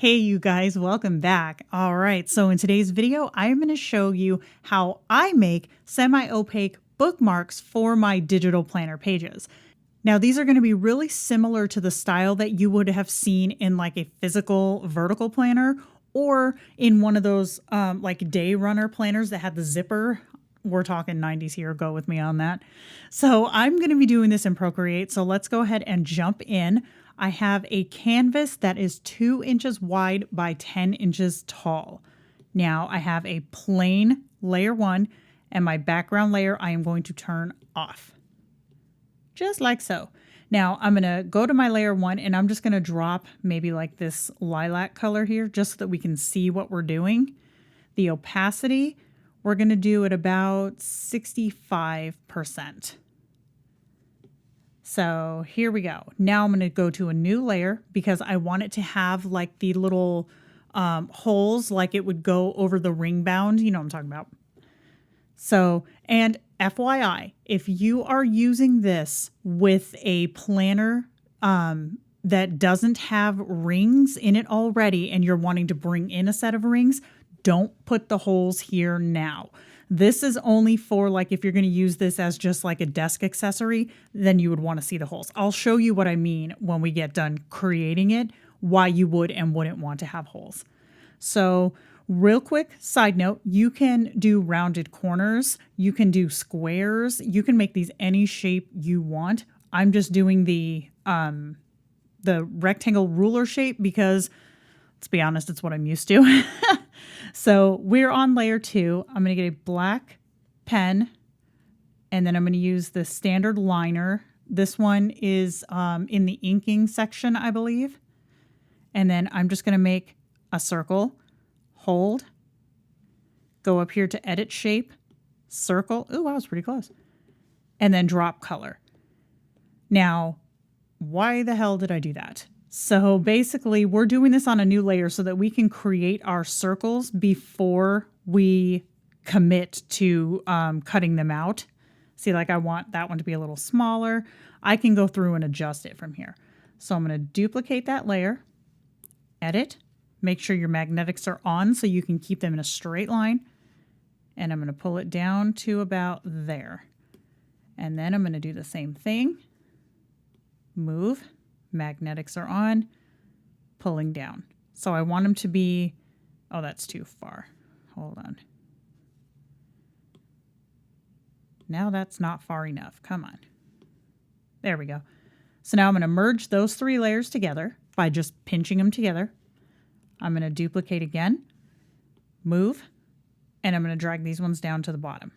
Hey you guys, welcome back. All right, so in today's video, I'm going to show you how I make semi-opaque bookmarks for my digital planner pages. Now, these are going to be really similar to the style that you would have seen in like a physical vertical planner or in one of those like day runner planners that had the zipper. We're talking 90s here, go with me on that. So I'm going to be doing this in Procreate, so let's go ahead and jump in. I have a canvas that is 2 inches wide by 10 inches tall. Now I have a plain layer 1 and my background layer I am going to turn off. Just like so. Now I'm going to go to my layer 1 and I'm just going to drop maybe like this lilac color here just so that we can see what we're doing. The opacity, we're going to do it about 65%. So here we go. Now I'm going to go to a new layer because I want it to have like the little holes like it would go over the ring bound. You know what I'm talking about. So, and FYI, if you are using this with a planner that doesn't have rings in it already and you're wanting to bring in a set of rings, don't put the holes here now. This is only for like if you're going to use this as just like a desk accessory, then you would want to see the holes. I'll show you what I mean when we get done creating it, why you would and wouldn't want to have holes. So real quick side note, you can do rounded corners, you can do squares, you can make these any shape you want. I'm just doing the rectangle ruler shape because let's be honest, it's what I'm used to. So we're on layer 2. I'm going to get a black pen and then I'm going to use the standard liner. This one is in the inking section, I believe. And then I'm just going to make a circle, hold, go up here to edit shape, circle. Ooh, I was pretty close. And then drop color. Now, why the hell did I do that? So basically, we're doing this on a new layer so that we can create our circles before we commit to cutting them out. See, like I want that one to be a little smaller. I can go through and adjust it from here. So I'm going to duplicate that layer, edit, make sure your magnetics are on so you can keep them in a straight line. And I'm going to pull it down to about there. And then I'm going to do the same thing. Move. Magnetics are on, pulling down. So I want them to be, oh, that's too far. Hold on. Now that's not far enough. Come on. There we go. So now I'm going to merge those 3 layers together by just pinching them together. I'm going to duplicate again, move, and I'm going to drag these ones down to the bottom.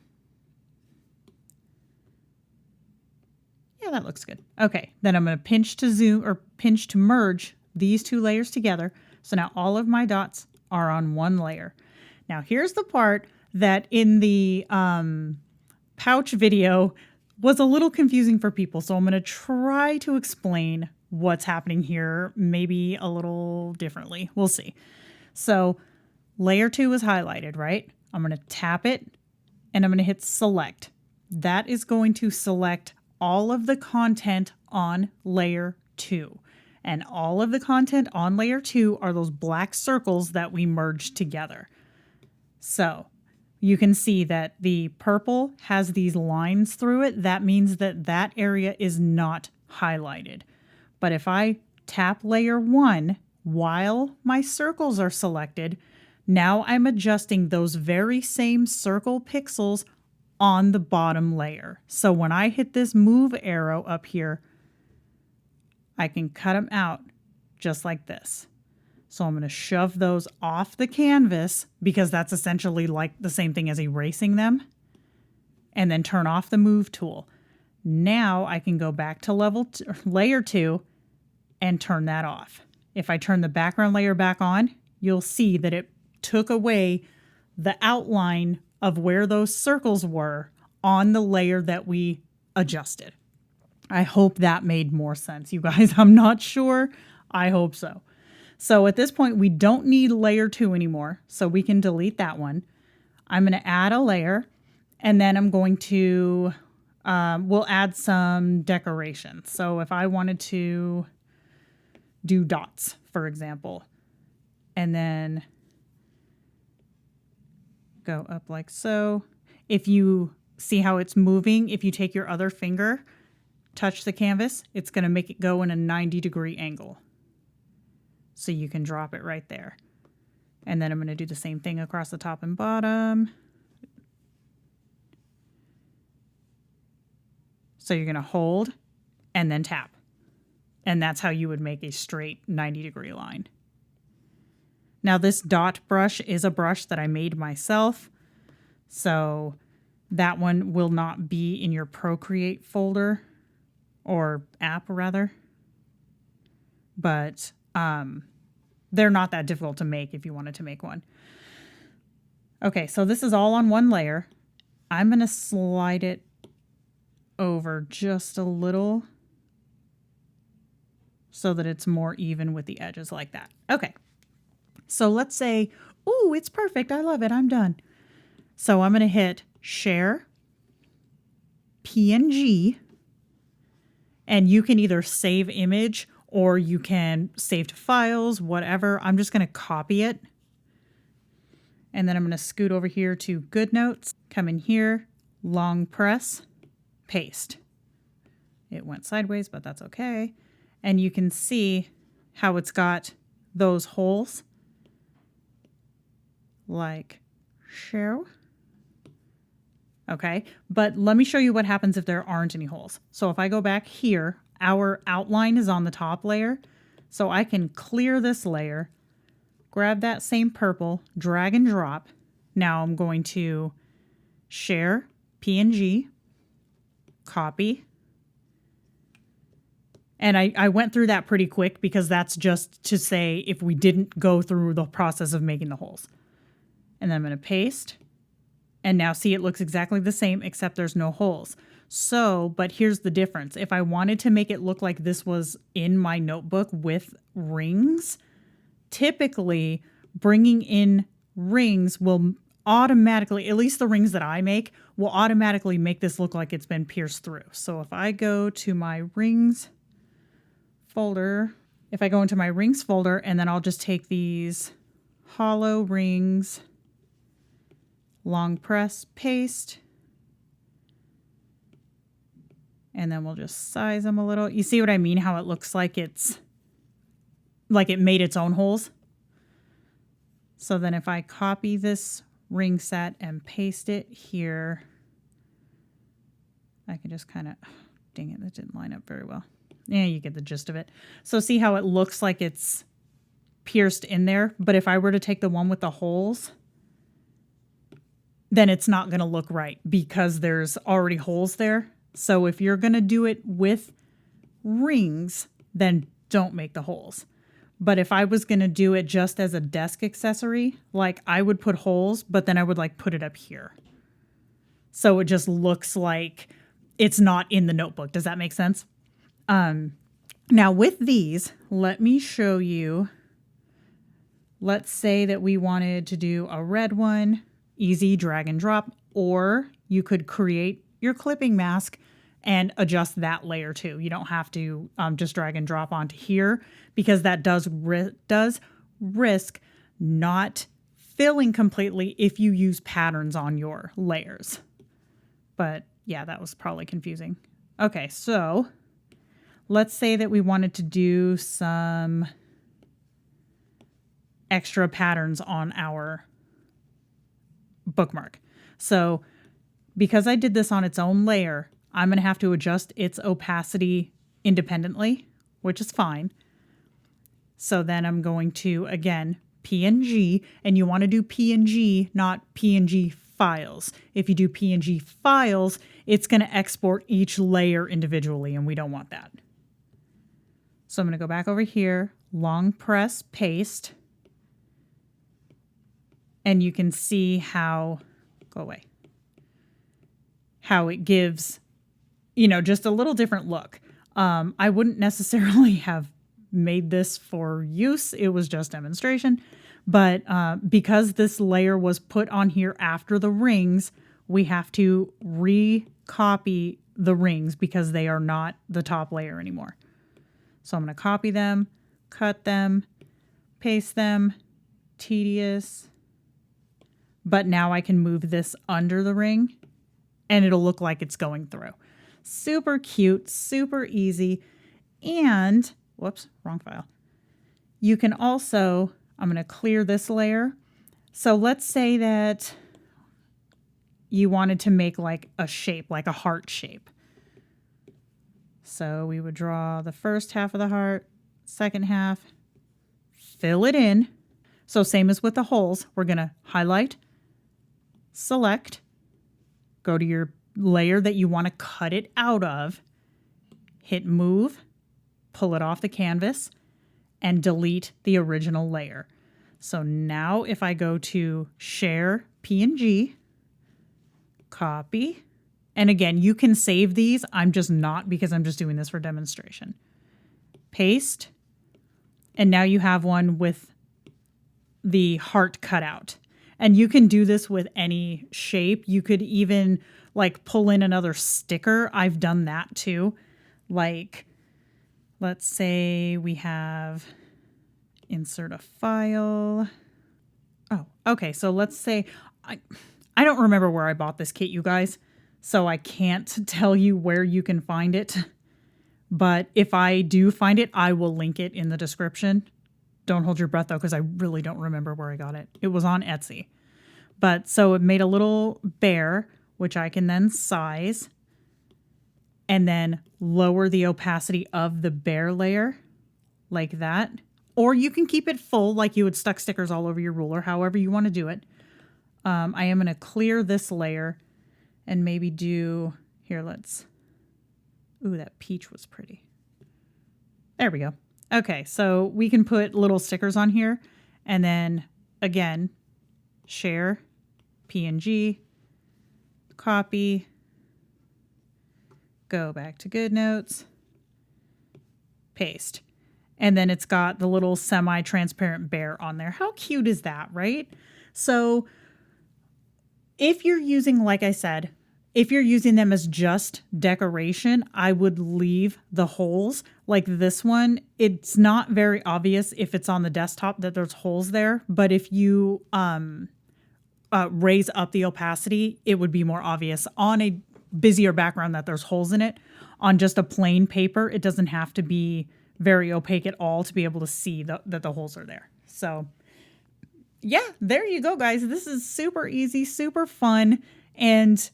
Yeah, that looks good. Okay, then I'm going to pinch to zoom or pinch to merge these 2 layers together. So now all of my dots are on one layer. Now here's the part that in the pouch video was a little confusing for people. So I'm going to try to explain what's happening here, maybe a little differently. We'll see. So layer 2 is highlighted, right? I'm going to tap it and I'm going to hit select. That is going to select all of the content on layer 2. And all of the content on layer 2 are those black circles that we merged together. So you can see that the purple has these lines through it. That means that that area is not highlighted. But if I tap layer 1 while my circles are selected, now I'm adjusting those very same circle pixels on the bottom layer. So when I hit this move arrow up here, I can cut them out just like this. So I'm going to shove those off the canvas because that's essentially like the same thing as erasing them, and then turn off the move tool. Now I can go back to layer 2 and turn that off. If I turn the background layer back on, you'll see that it took away the outline of where those circles were on the layer that we adjusted. I hope that made more sense, you guys. I'm not sure. I hope so. So at this point, we don't need layer 2 anymore, so we can delete that one. I'm going to add a layer, and then I'm going to, we'll add some decoration. So if I wanted to do dots, for example, and then go up like so. If you see how it's moving, if you take your other finger, touch the canvas, it's going to make it go in a 90-degree angle. So you can drop it right there. And then I'm going to do the same thing across the top and bottom. So you're going to hold and then tap. And that's how you would make a straight 90-degree line. Now this dot brush is a brush that I made myself. So that one will not be in your Procreate folder or app rather. But they're not that difficult to make if you wanted to make one. Okay, so this is all on one layer. I'm going to slide it over just a little so that it's more even with the edges like that. Okay, so let's say, ooh, it's perfect. I love it. I'm done. So I'm going to hit Share, PNG, and you can either save image or you can save to files, whatever. I'm just going to copy it. And then I'm going to scoot over here to Goodnotes, come in here, long press, paste. It went sideways, but that's okay. And you can see how it's got those holes like so. Okay, but let me show you what happens if there aren't any holes. So if I go back here, our outline is on the top layer. So I can clear this layer, grab that same purple, drag and drop. Now I'm going to share, PNG, copy. And I went through that pretty quick because that's just to say if we didn't go through the process of making the holes. And then I'm going to paste. And now see, it looks exactly the same except there's no holes. So, but here's the difference. If I wanted to make it look like this was in my notebook with rings, typically bringing in rings will automatically, at least the rings that I make, will automatically make this look like it's been pierced through. So if I go to my rings folder, if I go into my rings folder, and then I'll just take these hollow rings, long press, paste, and then we'll just size them a little. You see what I mean? How it looks like it's like it made its own holes. So then if I copy this ring set and paste it here, I can just kind of, dang it, that didn't line up very well. Yeah, you get the gist of it. So see how it looks like it's pierced in there? But if I were to take the one with the holes, then it's not going to look right because there's already holes there. So if you're going to do it with rings, then don't make the holes. But if I was going to do it just as a desk accessory, like I would put holes, but then I would like put it up here. So it just looks like it's not in the notebook. Does that make sense? Now with these, let me show you. Let's say that we wanted to do a red one, easy drag and drop, or you could create your clipping mask and adjust that layer too. You don't have to just drag and drop onto here because that does risk not filling completely if you use patterns on your layers. But yeah, that was probably confusing. Okay, so let's say that we wanted to do some extra patterns on our bookmark. So because I did this on its own layer, I'm going to have to adjust its opacity independently, which is fine. So then I'm going to, again, PNG, and you want to do PNG, not PNG files. If you do PNG files, it's going to export each layer individually, and we don't want that. So I'm going to go back over here, long press, paste, and you can see how, go away, how it gives, just a little different look. I wouldn't necessarily have made this for use. It was just demonstration. But because this layer was put on here after the rings, we have to recopy the rings because they are not the top layer anymore. So I'm going to copy them, cut them, paste them, tedious. But now I can move this under the ring and it'll look like it's going through. Super cute, super easy. And, whoops, wrong file. You can also, I'm going to clear this layer. So let's say that you wanted to make like a shape, like a heart shape. So we would draw the first half of the heart, second half, fill it in. So same as with the holes, we're going to highlight, select, go to your layer that you want to cut it out of, hit move, pull it off the canvas, and delete the original layer. So now if I go to share PNG, copy, and again, you can save these. I'm just not because I'm just doing this for demonstration. Paste, and now you have one with the heart cut out. And you can do this with any shape. You could even like pull in another sticker. I've done that too. Like, let's say we have insert a file. Oh, okay. So let's say I don't remember where I bought this kit, you guys. So I can't tell you where you can find it. But if I do find it, I will link it in the description. Don't hold your breath though, because I really don't remember where I got it. It was on Etsy. But so it made a little bear, which I can then size and then lower the opacity of the bear layer like that. Or you can keep it full like you would stuck stickers all over your ruler, however you want to do it. I am going to clear this layer and maybe do, here, let's, ooh, that peach was pretty. There we go. Okay, so we can put little stickers on here and then again, share, PNG, copy, go back to Goodnotes, paste. And then it's got the little semi-transparent bear on there. How cute is that, right? So if you're using, like I said, if you're using them as just decoration, I would leave the holes like this one. It's not very obvious if it's on the desktop that there's holes there, but if you raise up the opacity, it would be more obvious on a busier background that there's holes in it. On just a plain paper, it doesn't have to be very opaque at all to be able to see that the holes are there. So yeah, there you go, guys. This is super easy, super fun, and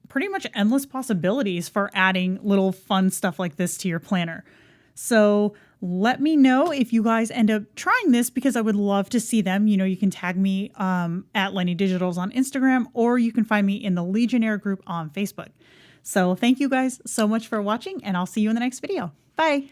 pretty much endless possibilities for adding little fun stuff like this to your planner. So let me know if you guys end up trying this because I would love to see them. You know, you can tag me at Lenny Digitals on Instagram, or you can find me in the Legionnaire group on Facebook. So thank you guys so much for watching, and I'll see you in the next video. Bye.